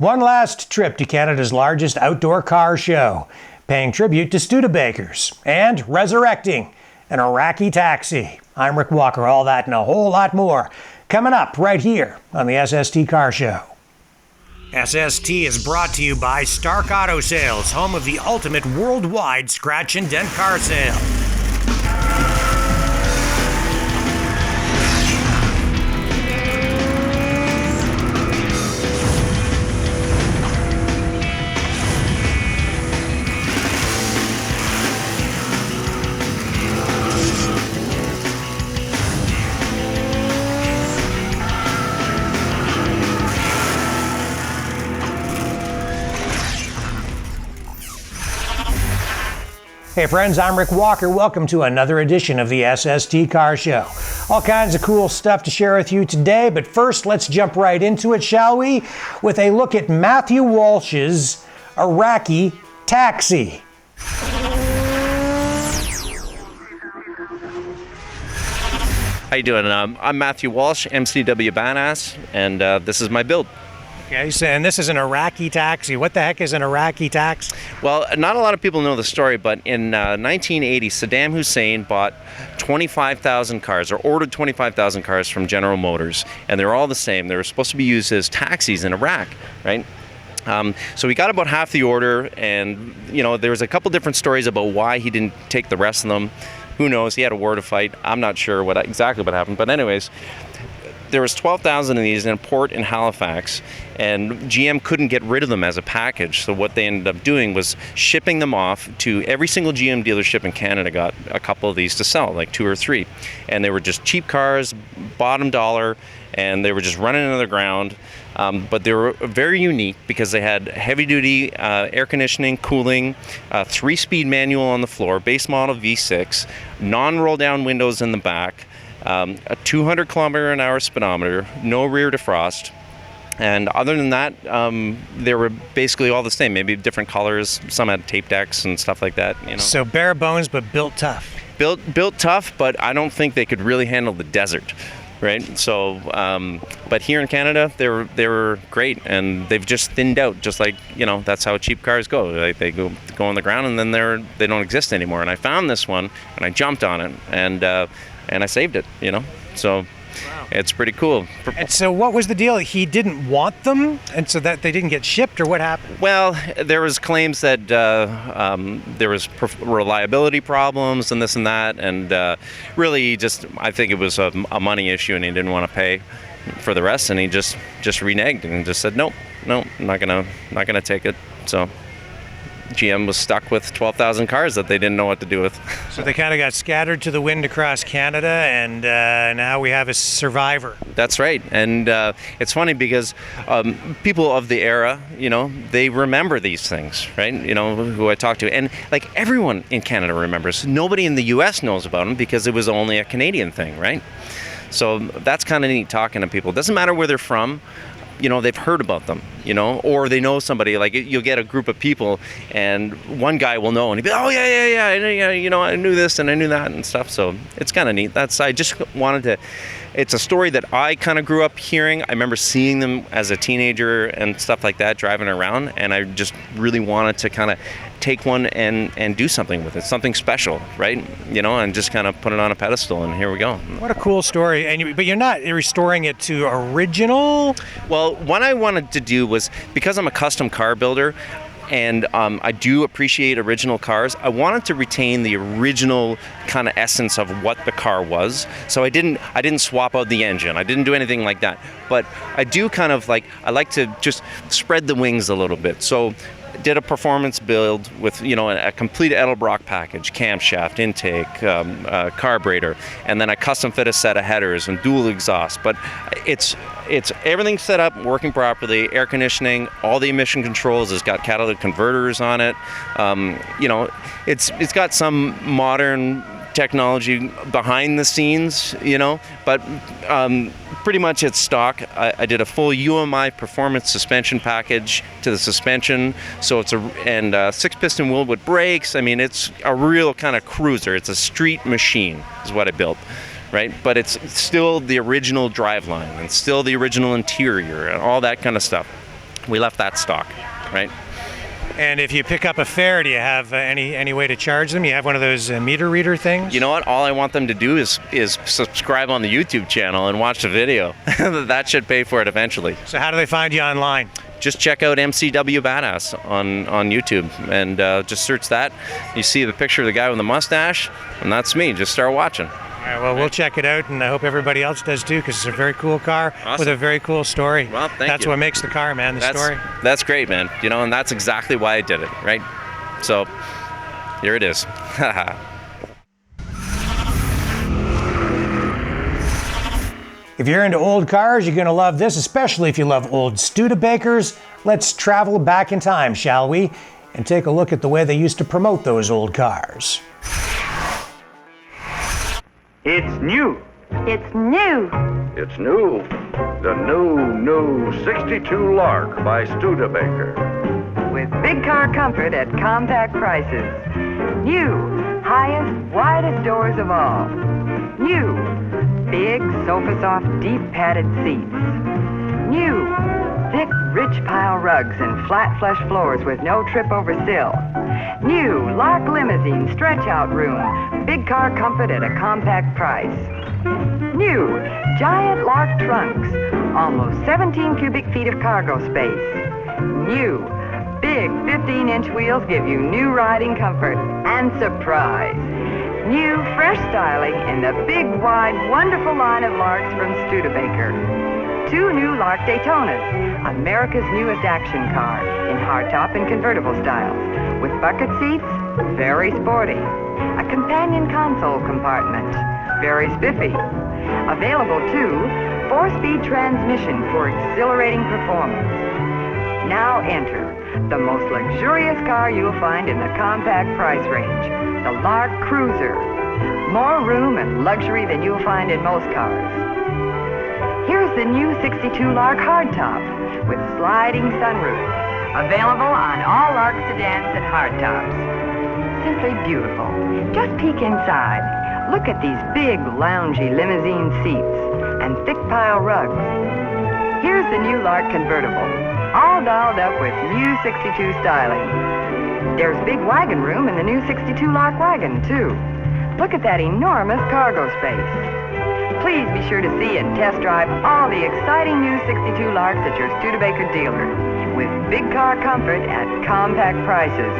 One last trip to Canada's largest outdoor car show, paying tribute to Studebakers and resurrecting an Iraqi Taxi. I'm Rick Walker. All that and a whole lot more coming up right here on the SST Car Show. SST is brought to you by Stark Auto Sales, home of the ultimate worldwide scratch and dent car sale. Hey friends, I'm Rick Walker. Welcome to another edition of the SST Car Show. All kinds of cool stuff to share with you today, but first let's jump right into it, shall we? With a look at Matthew Walsh's Iraqi Taxi. How you doing? I'm Matthew Walsh, MCW Badass, and this is my build. Okay, so, and this is an Iraqi Taxi. What the heck is an Iraqi Taxi? Well, not a lot of people know the story, but in 1980, Saddam Hussein bought 25,000 cars, or ordered 25,000 cars from General Motors, and they're all the same. They were supposed to be used as taxis in Iraq, right? So we got about half the order, and there was a couple different stories about why he didn't take the rest of them. Who knows? He had a war to fight. I'm not sure exactly what happened, but anyways, there was 12,000 of these in a port in Halifax, and GM couldn't get rid of them as a package. So what they ended up doing was shipping them off to every single GM dealership in Canada. Got a couple of these to sell, like 2 or 3, and they were just cheap cars, bottom dollar, and they were just running into the ground. But they were very unique because they had heavy-duty air conditioning, cooling, 3-speed manual on the floor, base model V6, non-roll-down windows in the back, a 200 kilometer an hour speedometer, no rear defrost, and other than that, they were basically all the same. Maybe different colors. Some had tape decks and stuff like that. So bare bones, but built tough. Built tough, but I don't think they could really handle the desert, right? So, but here in Canada, they were great, and they've just thinned out. Just like that's how cheap cars go. Like they go on the ground, and then they don't exist anymore. And I found this one, and I jumped on it, and I saved it, so wow. It's pretty cool. And so what was the deal? He didn't want them, and so that they didn't get shipped, or what happened? Well, there was claims that there was reliability problems and this and that, and really just, I think it was a money issue, and he didn't want to pay for the rest, and he just reneged and just said, nope, I'm not gonna take it. So GM was stuck with 12,000 cars that they didn't know what to do with. So they kind of got scattered to the wind across Canada, and now we have a survivor. That's right. And it's funny because people of the era, they remember these things, right? Who I talk to. And like everyone in Canada remembers. Nobody in the US knows about them because it was only a Canadian thing, right? So that's kind of neat talking to people. It doesn't matter where they're from. They've heard about them, or they know somebody. Like you'll get a group of people, and one guy will know, and he'll be, oh yeah, I knew this and I knew that and stuff. So it's kind of neat. I just wanted to. It's a story that I kind of grew up hearing. I remember seeing them as a teenager and stuff like that, driving around, and I just really wanted to kind of take one and do something with it, something special, right? And just kind of put it on a pedestal, and here we go. What a cool story. But you're not restoring it to original? Well, what I wanted to do was, because I'm a custom car builder, and I do appreciate original cars, I wanted to retain the original kind of essence of what the car was. So I didn't swap out the engine. I didn't do anything like that. But I do kind of I like to just spread the wings a little bit. So did a performance build with a complete Edelbrock package, camshaft, intake, carburetor, and then I custom fit a set of headers and dual exhaust. But it's everything set up, working properly, air conditioning, all the emission controls. It's got catalytic converters on it. It's got some modern technology behind the scenes, but pretty much it's stock. I did a full UMI performance suspension package to the suspension, so it's a 6-piston wheel with brakes. I mean, it's a real kind of cruiser. It's a street machine is what I built, right? But it's still the original driveline and still the original interior and all that kind of stuff. we left that stock, right? And if you pick up a fare, do you have any way to charge them? You have one of those meter reader things? You know what? All I want them to do is subscribe on the YouTube channel and watch the video. That should pay for it eventually. So how do they find you online? Just check out MCW Badass on YouTube and just search that. You see the picture of the guy with the mustache, and that's me. Just start watching. All right, well, we'll check it out, and I hope everybody else does too, because it's a very cool car with a very cool story. Well, thank you. That's what makes the car, man, story. That's great, man. You know, and that's exactly why I did it, right? So, here it is. If you're into old cars, you're going to love this, especially if you love old Studebakers. Let's travel back in time, shall we? And take a look at the way they used to promote those old cars. It's new. It's new. It's new. The new 62 Lark by Studebaker. With big car comfort at compact prices. New, highest, widest doors of all. New, big, sofa-soft, deep padded seats. New, thick, rich pile rugs and flat flush floors with no trip over sill. New, Lark limousine stretch-out room. Big car comfort at a compact price. New, giant Lark trunks. Almost 17 cubic feet of cargo space. New, big 15-inch wheels give you new riding comfort and surprise. New, fresh styling in the big, wide, wonderful line of Larks from Studebaker. 2 new Lark Daytonas, America's newest action car, in hardtop and convertible styles, with bucket seats, very sporty. A companion console compartment, very spiffy. Available too, 4-speed transmission for exhilarating performance. Now enter the most luxurious car you'll find in the compact price range, the Lark Cruizer. More room and luxury than you'll find in most cars. Here's the new 62 Lark hardtop with sliding sunroof. Available on all Lark sedans and hardtops. Simply beautiful. Just peek inside. Look at these big, loungy limousine seats and thick pile rugs. Here's the new Lark convertible, all dolled up with new 62 styling. There's big wagon room in the new 62 Lark wagon, too. Look at that enormous cargo space. Please be sure to see and test drive all the exciting new 62 Larks at your Studebaker dealer, with big car comfort at compact prices.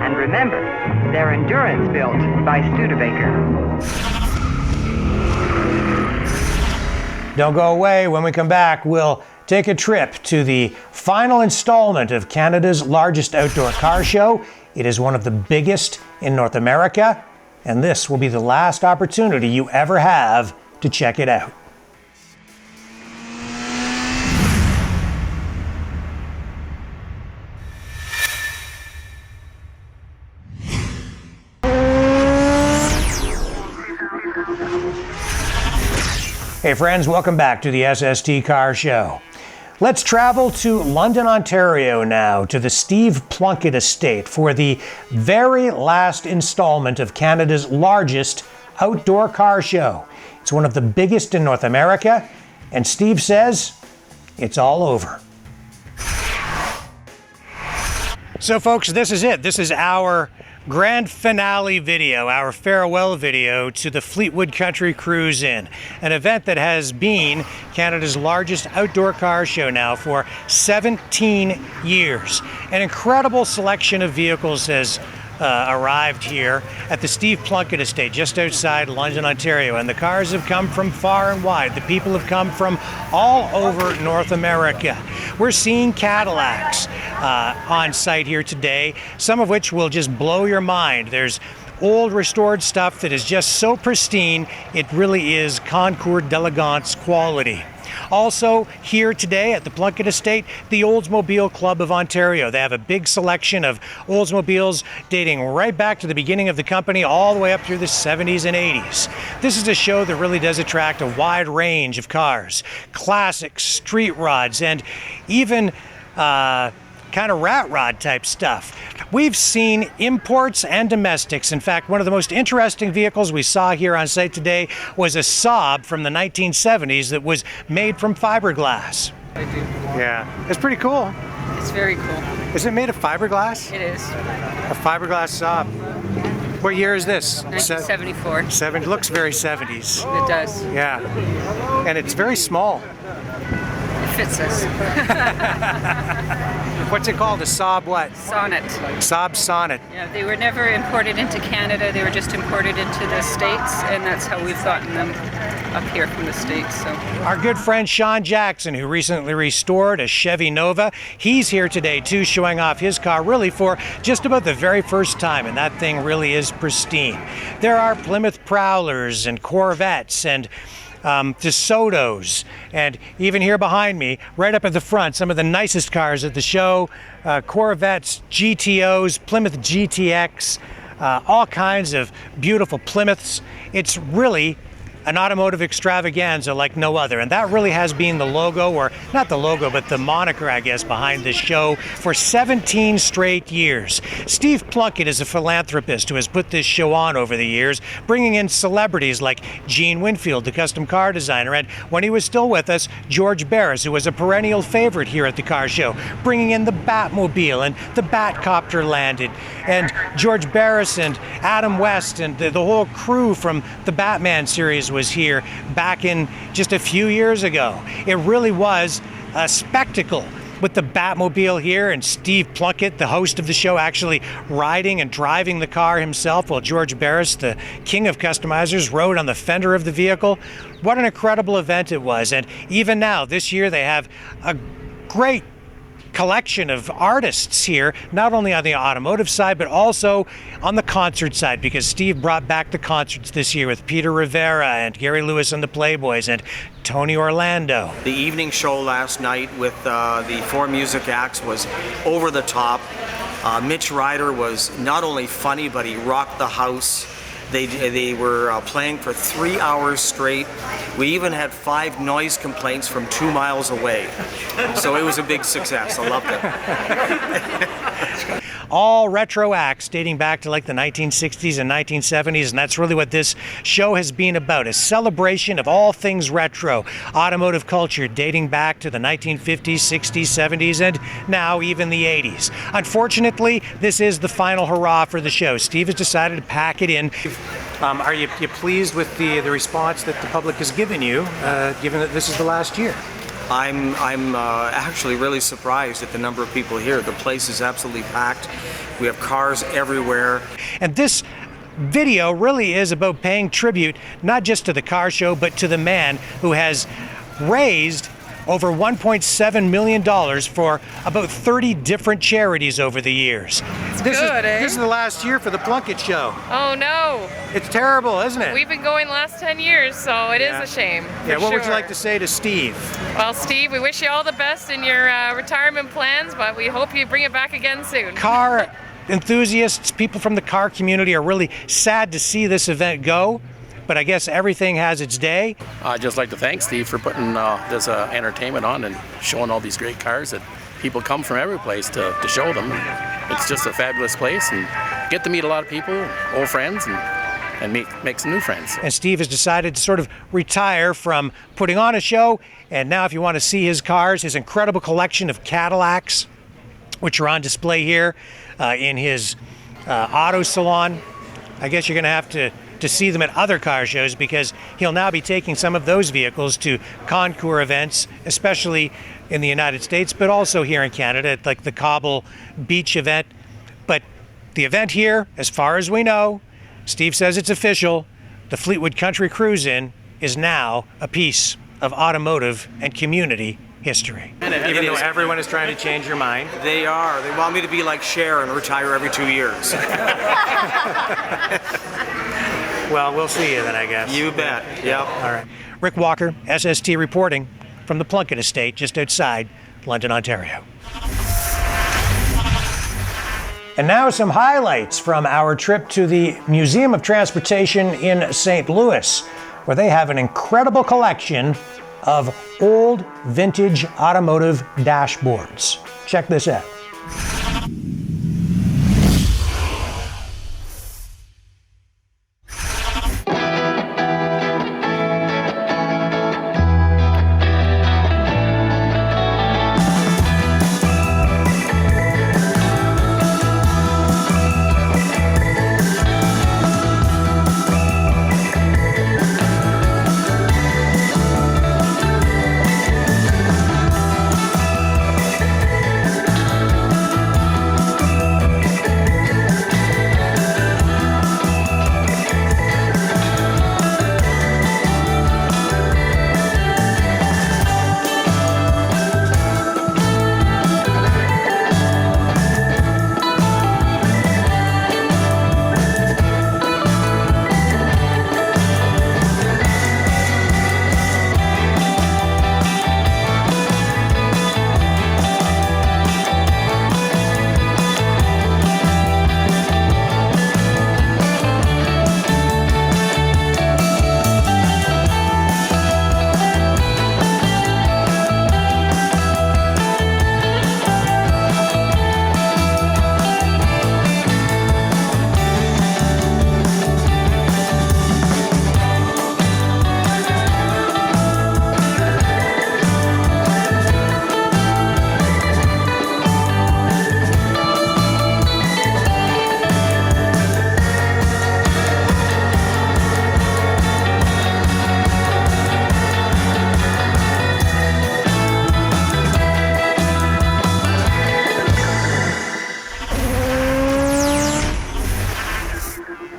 And remember, they're endurance built by Studebaker. Don't go away. When we come back, we'll take a trip to the final installment of Canada's largest outdoor car show. It is one of the biggest in North America, and this will be the last opportunity you ever have to check it out. Hey friends, welcome back to the SST Car Show. Let's travel to London, Ontario now, to the Steve Plunkett Estate for the very last installment of Canada's largest outdoor car show. It's one of the biggest in North America, and Steve says it's all over. So folks, this is it. This is our grand finale video, our farewell video to the Fleetwood Country Cruise Inn, an event that has been Canada's largest outdoor car show now for 17 years. An incredible selection of vehicles has arrived here at the Steve Plunkett Estate just outside London, Ontario, and the cars have come from far and wide. The people have come from all over North America. We're seeing Cadillacs on site here today, some of which will just blow your mind. There's old restored stuff that is just so pristine, it really is Concours d'Elegance quality. Also here today at the Plunkett Estate, the Oldsmobile Club of Ontario. They have a big selection of Oldsmobiles dating right back to the beginning of the company all the way up through the 70s and 80s. This is a show that really does attract a wide range of cars, classics, street rods, and even kind of rat rod type stuff. We've seen imports and domestics. In fact, one of the most interesting vehicles we saw here on site today was a Saab from the 1970s that was made from fiberglass. Yeah, it's pretty cool. It's very cool. Is it made of fiberglass? It is. A fiberglass Saab. What year is this? 1974. Seven. Looks very 70s. It does. Yeah. And it's very small. It fits us. What's it called? A Saab what? Sonnet. Saab Sonnet. Yeah, they were never imported into Canada. They were just imported into the States, and that's how we've gotten them up here from the States. So. Our good friend Sean Jackson, who recently restored a Chevy Nova, he's here today too, showing off his car really for just about the very first time, and that thing really is pristine. There are Plymouth Prowlers and Corvettes and DeSotos, and even here behind me, right up at the front, some of the nicest cars at the show, Corvettes, GTOs, Plymouth GTX, all kinds of beautiful Plymouths. It's really an automotive extravaganza like no other, and that really has been the logo, or not the logo, but the moniker, I guess, behind this show for 17 straight years. Steve Plunkett is a philanthropist who has put this show on over the years, bringing in celebrities like Gene Winfield, the custom car designer, and when he was still with us, George Barris, who was a perennial favorite here at the car show, bringing in the Batmobile, and the Batcopter landed, and George Barris and Adam West and the whole crew from the Batman series was here back in just a few years ago. It really was a spectacle with the Batmobile here, and Steve Plunkett, the host of the show, actually riding and driving the car himself, while George Barris, the king of customizers, rode on the fender of the vehicle. What an incredible event it was. And even now, this year, they have a great collection of artists here, not only on the automotive side, but also on the concert side, because Steve brought back the concerts this year with Peter Rivera and Gary Lewis and the Playboys and Tony Orlando. The evening show last night with the 4 music acts was over the top. Mitch Ryder was not only funny, but he rocked the house. They were playing for 3 hours straight. We even had 5 noise complaints from 2 miles away. So it was a big success. I loved it. All retro acts dating back to like the 1960s and 1970s, and that's really what this show has been about, a celebration of all things retro, automotive culture dating back to the 1950s, 60s, 70s, and now even the 80s. Unfortunately, this is the final hurrah for the show. Steve has decided to pack it in. Are you pleased with the response that the public has given you, given that this is the last year? I'm actually really surprised at the number of people here. The place is absolutely packed. We have cars everywhere. And this video really is about paying tribute not just to the car show, but to the man who has raised over $1.7 million for about 30 different charities over the years. This is the last year for the Plunkett show. Oh no. It's terrible, isn't it? We've been going the last 10 years, so it is a shame. Yeah, what would you like to say to Steve? Well, Steve, we wish you all the best in your retirement plans, but we hope you bring it back again soon. Car enthusiasts, people from the car community are really sad to see this event go, but I guess everything has its day. I'd just like to thank Steve for putting this entertainment on and showing all these great cars that people come from every place to show them. It's just a fabulous place, and get to meet a lot of people, old friends, and make some new friends. And Steve has decided to sort of retire from putting on a show, and now if you want to see his cars, his incredible collection of Cadillacs, which are on display here in his auto salon, I guess you're going to have to see them at other car shows, because he'll now be taking some of those vehicles to concours events, especially in the United States, but also here in Canada at like the Cobble Beach event. But the event here, as far as we know, Steve says it's official, the Fleetwood Country Cruize-In is now a piece of automotive and community history. Even though everyone is trying to change your mind. They are. They want me to be like Cher and retire every 2 years. Well, we'll see you then, I guess. You bet. Yep. All right. Rick Walker, SST reporting from the Plunkett Estate just outside London, Ontario. And now some highlights from our trip to the Museum of Transportation in St. Louis, where they have an incredible collection of old vintage automotive dashboards. Check this out.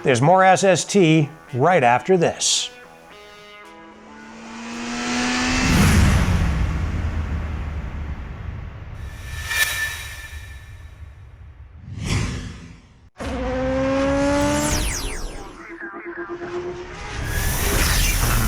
There's more SST right after this.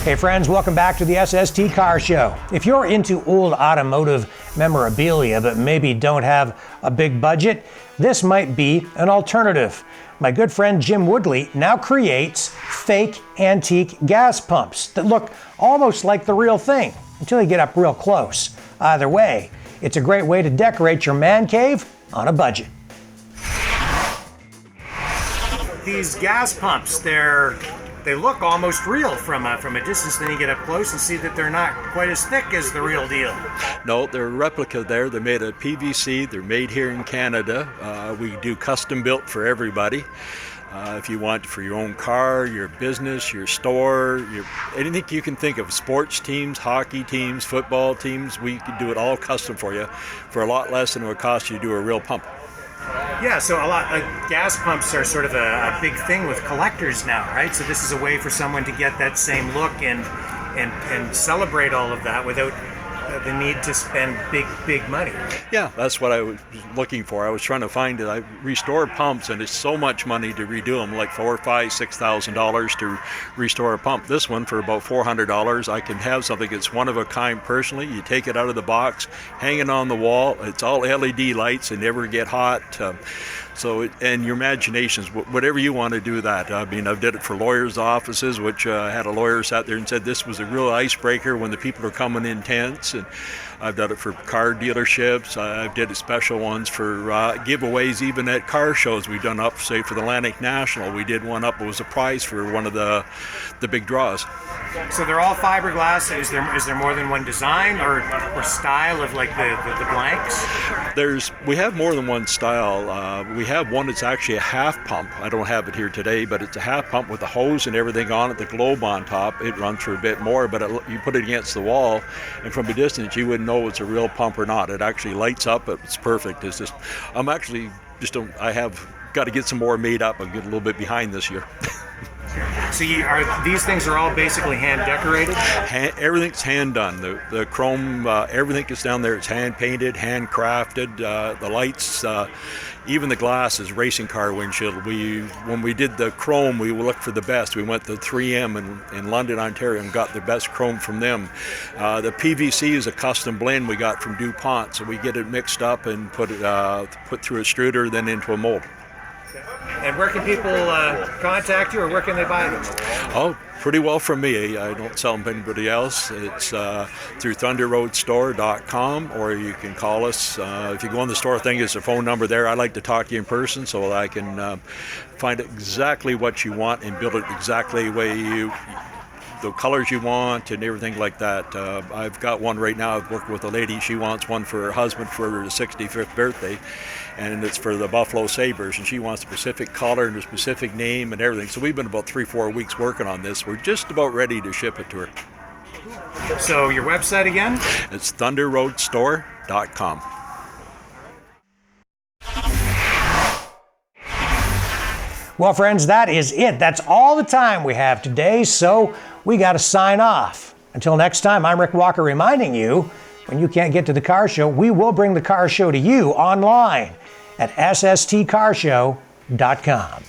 Hey friends, welcome back to the SST Car Show. If you're into old automotive memorabilia but maybe don't have a big budget, this might be an alternative. My good friend Jim Woodley now creates fake antique gas pumps that look almost like the real thing until you get up real close. Either way, it's a great way to decorate your man cave on a budget. These gas pumps, they look almost real from a distance. Then you get up close and see that they're not quite as thick as the real deal. No, they're a replica there. They're made of PVC. They're made here in Canada. We do custom built for everybody. If you want for your own car, your business, your store, anything you can think of, sports teams, hockey teams, football teams, we can do it all custom for you for a lot less than it would cost you to do a real pump. Yeah, so gas pumps are sort of a big thing with collectors now, right? So this is a way for someone to get that same look and celebrate all of that without the need to spend big money. Yeah, that's what I was looking for. I was trying to find it. I restore pumps, and it's so much money to redo them, like $4,000, $5,000, $6,000 to restore a pump. This one for about $400, I can have something that's one of a kind personally. You take it out of the box, hang it on the wall. It's all LED lights and never get hot. And your imaginations, whatever you want to do that. I mean, I've did it for lawyers' offices, which had a lawyer sat there and said this was a real icebreaker when the people are coming in tense. And I've done it for car dealerships. I've did special ones for giveaways, even at car shows. We've done up, say, for the Atlantic National. We did one up. It was a prize for one of the big draws. So they're all fiberglass. Is there more than one design or style of like the blanks? We have more than one style. We have one that's actually a half pump. I don't have it here today, but it's a half pump with the hose and everything on it, the globe on top. It runs for a bit more, but you put it against the wall, and from a distance you wouldn't know it's a real pump or not. It actually lights up. It's perfect. It's just I have got to get some more made up. I'll get a little bit behind this year. So these things are all basically hand decorated? Everything's hand done. The chrome, everything is down there. It's hand painted, hand crafted. The lights, even the glass is racing car windshield. When we did the chrome, we looked for the best. We went to 3M in London, Ontario, and got the best chrome from them. The PVC is a custom blend we got from DuPont, so we get it mixed up and put through a extruder, then into a mold. And where can people contact you, or where can they buy them? Oh, pretty well from me. I don't sell them to anybody else. It's through thunderroadstore.com, or you can call us. If you go on the store thing, there's a phone number there. I like to talk to you in person so that I can find exactly what you want and build it exactly the way the colors you want and everything like that. I've got one right now. I've worked with a lady. She wants one for her husband for her 65th birthday, and it's for the Buffalo Sabres, and she wants a specific color and a specific name and everything. So we've been about 3-4 weeks working on this. We're just about ready to ship it to her. So your website again? It's thunderroadstore.com. Well, friends, that is it. That's all the time we have today, so we got to sign off. Until next time, I'm Rick Walker reminding you, when you can't get to the car show, we will bring the car show to you online at sstcarshow.com.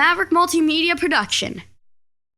Maverick Multimedia production.